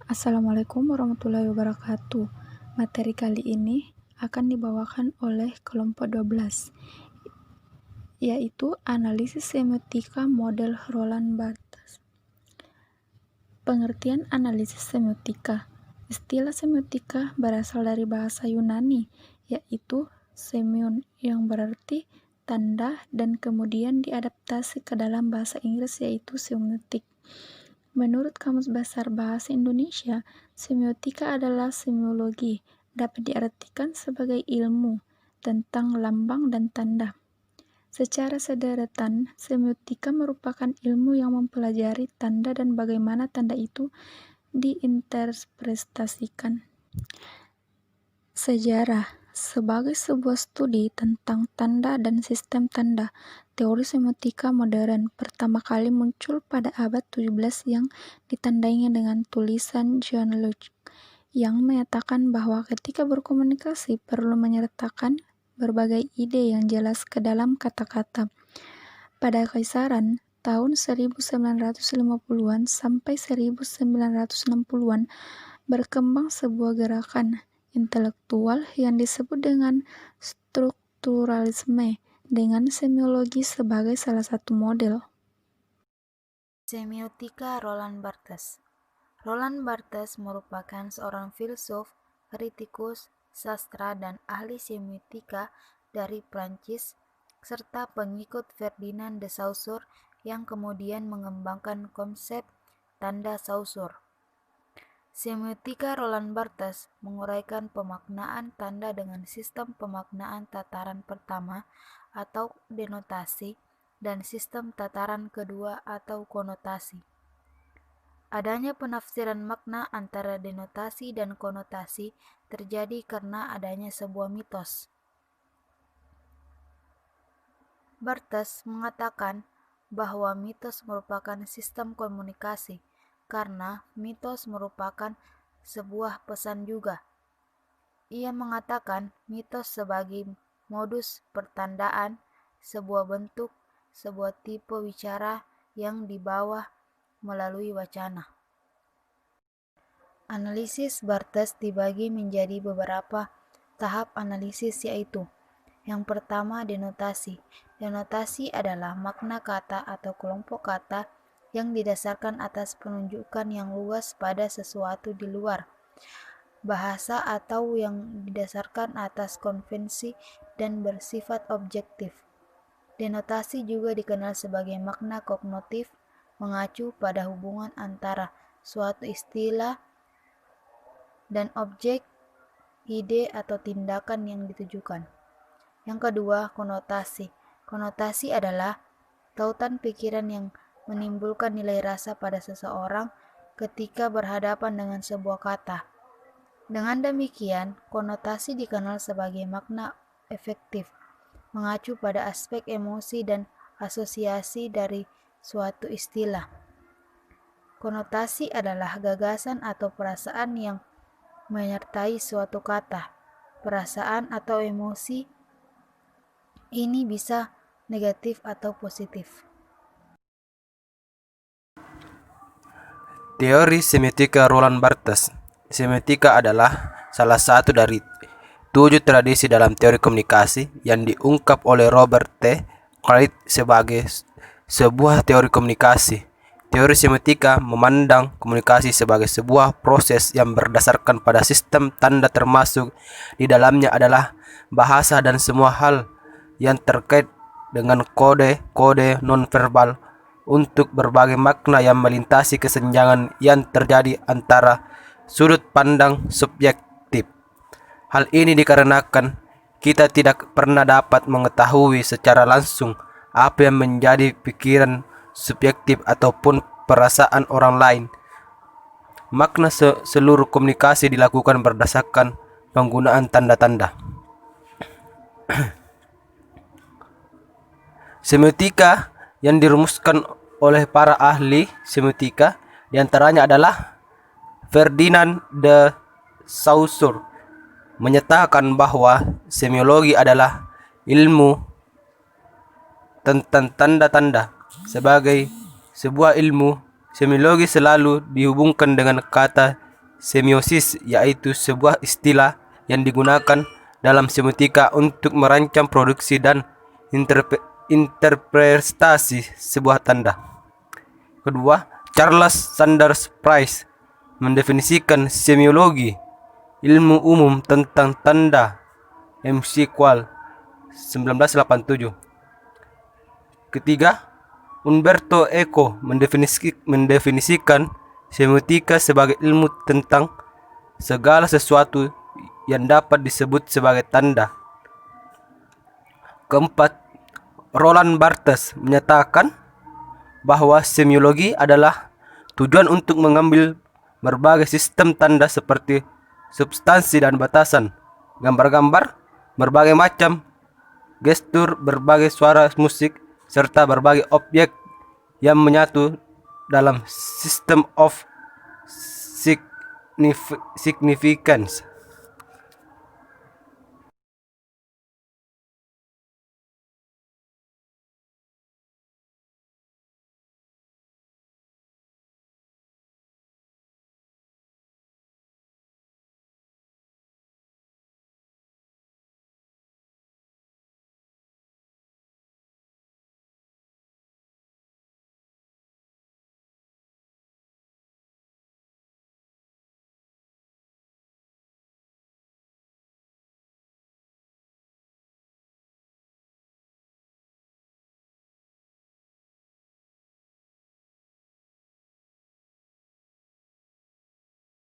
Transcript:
Assalamualaikum warahmatullahi wabarakatuh. Materi kali ini akan dibawakan oleh kelompok 12, yaitu analisis semiotika model Roland Barthes. Pengertian analisis semiotika. Istilah semiotika berasal dari bahasa Yunani, yaitu semion, yang berarti tanda, dan kemudian diadaptasi ke dalam bahasa Inggris, yaitu semiotik. Menurut Kamus Besar Bahasa Indonesia, semiotika adalah semiologi, dapat diartikan sebagai ilmu tentang lambang dan tanda. Secara sederetan, semiotika merupakan ilmu yang mempelajari tanda dan bagaimana tanda itu diinterpretasikan. Sejarah. Sebagai sebuah studi tentang tanda dan sistem tanda, teori semiotika modern pertama kali muncul pada abad 17 yang ditandainya dengan tulisan John Locke yang menyatakan bahwa ketika berkomunikasi perlu menyertakan berbagai ide yang jelas ke dalam kata-kata. Pada Kaisaran tahun 1950-an sampai 1960-an berkembang sebuah gerakan intelektual yang disebut dengan strukturalisme, dengan semiologi sebagai salah satu model. Semiotika Roland Barthes. Roland Barthes merupakan seorang filsuf, kritikus, sastra, dan ahli semiotika dari Prancis, serta pengikut Ferdinand de Saussure yang kemudian mengembangkan konsep tanda Saussure. Semiotika Roland Barthes menguraikan pemaknaan tanda dengan sistem pemaknaan tataran pertama atau denotasi dan sistem tataran kedua atau konotasi. Adanya penafsiran makna antara denotasi dan konotasi terjadi karena adanya sebuah mitos. Barthes mengatakan bahwa mitos merupakan sistem komunikasi, karena mitos merupakan sebuah pesan juga. Ia mengatakan mitos sebagai modus pertandaan, sebuah bentuk, sebuah tipe wicara yang dibawa melalui wacana. Analisis Barthes dibagi menjadi beberapa tahap analisis, yaitu yang pertama, denotasi. Denotasi adalah makna kata atau kelompok kata yang didasarkan atas penunjukan yang luas pada sesuatu di luar bahasa atau yang didasarkan atas konvensi dan bersifat objektif. Denotasi juga dikenal sebagai makna kognitif, mengacu pada hubungan antara suatu istilah dan objek, ide, atau tindakan yang ditujukan. Yang kedua, konotasi. Konotasi adalah tautan pikiran yang menimbulkan nilai rasa pada seseorang ketika berhadapan dengan sebuah kata. Dengan demikian, konotasi dikenal sebagai makna efektif, mengacu pada aspek emosi dan asosiasi dari suatu istilah. Konotasi adalah gagasan atau perasaan yang menyertai suatu kata. Perasaan atau emosi ini bisa negatif atau positif. Teori semiotika Roland Barthes. Semiotika adalah salah satu dari 7 tradisi dalam teori komunikasi yang diungkap oleh Robert T. Craig sebagai sebuah teori komunikasi. Teori semiotika memandang komunikasi sebagai sebuah proses yang berdasarkan pada sistem tanda, termasuk di dalamnya adalah bahasa dan semua hal yang terkait dengan kode-kode nonverbal untuk berbagai makna yang melintasi kesenjangan yang terjadi antara sudut pandang subjektif. Hal ini dikarenakan kita tidak pernah dapat mengetahui secara langsung apa yang menjadi pikiran subjektif ataupun perasaan orang lain. Makna seluruh komunikasi dilakukan berdasarkan penggunaan tanda-tanda. Semiotika yang dirumuskan oleh para ahli semiotika diantaranya adalah Ferdinand de Saussure menyatakan bahwa semiologi adalah ilmu tentang tanda-tanda. Sebagai sebuah ilmu, semiologi selalu dihubungkan dengan kata semiosis, yaitu sebuah istilah yang digunakan dalam semiotika untuk merancang produksi dan interpretasi sebuah tanda. Kedua, Charles Sanders Peirce mendefinisikan semiologi, ilmu umum tentang tanda, McQual 1987. Ketiga, Umberto Eco mendefinisikan semiotika sebagai ilmu tentang segala sesuatu yang dapat disebut sebagai tanda. Keempat, Roland Barthes menyatakan bahwa semiologi adalah tujuan untuk mengambil berbagai sistem tanda seperti substansi dan batasan, gambar-gambar, berbagai macam gestur, berbagai suara musik, serta berbagai objek yang menyatu dalam system of significance.